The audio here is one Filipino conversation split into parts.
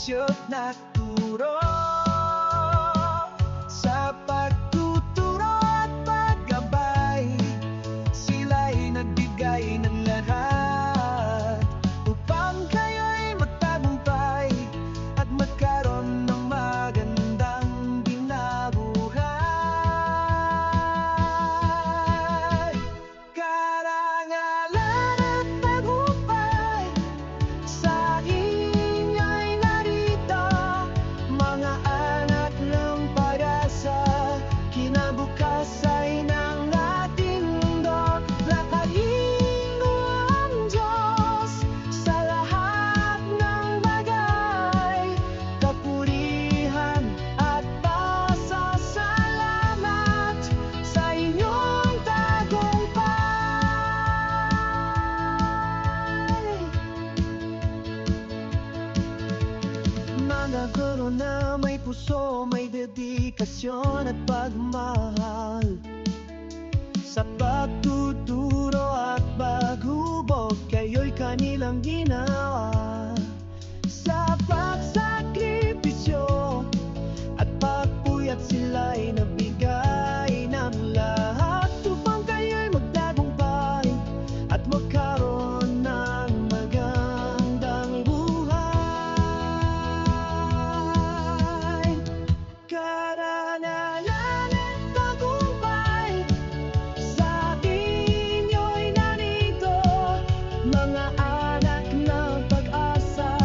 sakripisyo't nagturo sa pagtuturo at paggabay. Sila'y nagbigay ng lahat upang kayo'y magtagumpay at magkaroon ng magandang kinabuhay. Karangalan at tagumpay sa inyo'y narito, mga anak ng pag-asa. Kinabukasan ng ating mundo, lakayin mo ang Diyos sa lahat ng bagay. Kapurihan at pasasalamat sa inyong tagumpay. Mga guro na may puso, may dedikasyon at pagmamahal sa pagtuturo at paghubog, kayo'y kanilang ginawa sa pagsakripisyo at pagpuyat. Sila'y nabigay ng lahat upang kayo'y magtagumpay at magkaroon ng magandang buhay. Karangalan at tagumpay sa inyo'y narito, mga anak ng pag-asa.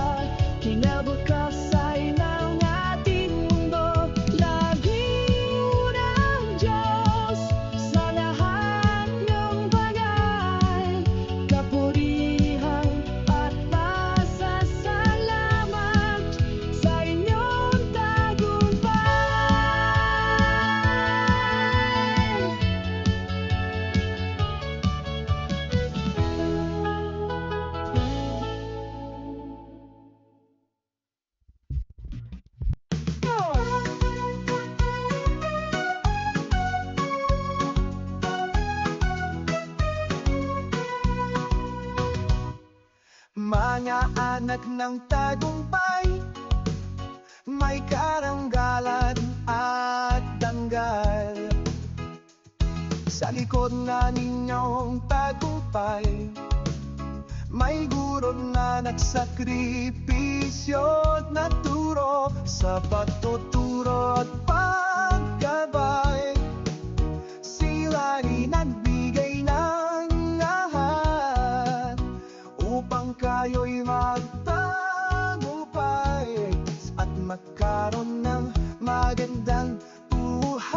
Kinabukasan ng ating mundo, laging unang Diyos sa lahat ng bagay. Kapurihan at pasasalamat sa inyong tagumpay. Mga anak ng tagumpay, may karangalan at danggal. Sa likod na ninyong tagumpay, may guro na nagsakripisyo at nagturo sa pagtuturo at paggabay. Sila'y nagbigay ng lahat upang kayo'y magtagumpay at magkaroon ng magandang buhasan.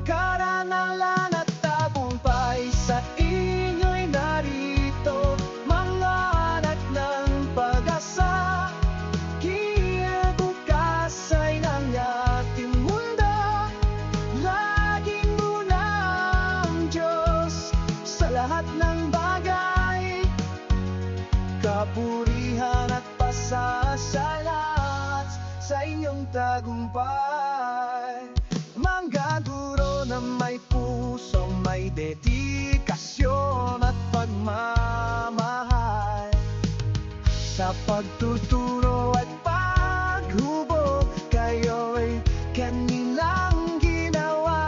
Karangalan at tagumpay sa inyo'y narito, mga anak ng pag-asa. Kinabukasan ng ating mundo, laging unang Diyos sa lahat ng bagay. Kapurihan at pasasalamat sa inyong tagumpay. Mga guro na may pusong may dedikasyon at pagmamahal sa pagtuturo at paghubog, kayo'y kanilang ginawa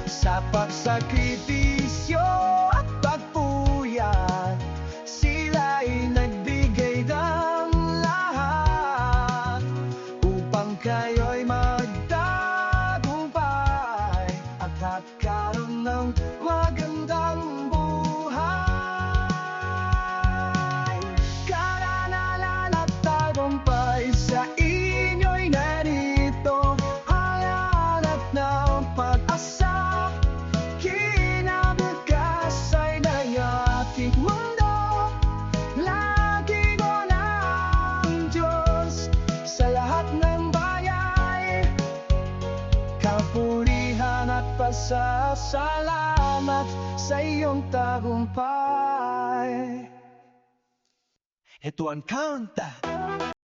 sa pagsakripisyo at pagpuyat. Sila'y nagbigay ng lahat upang kayo'y magtagumpay at magkaroon ng magandang buhay. Karangalan at tagumpay sa inyo'y narito, hanap ng pag-asa. Kinabukasan ng ating mundo, laging unang Diyos sa lahat ng bagay. Kapurihan at pasasalamat sa iyong tagumpay. Ito ang kanta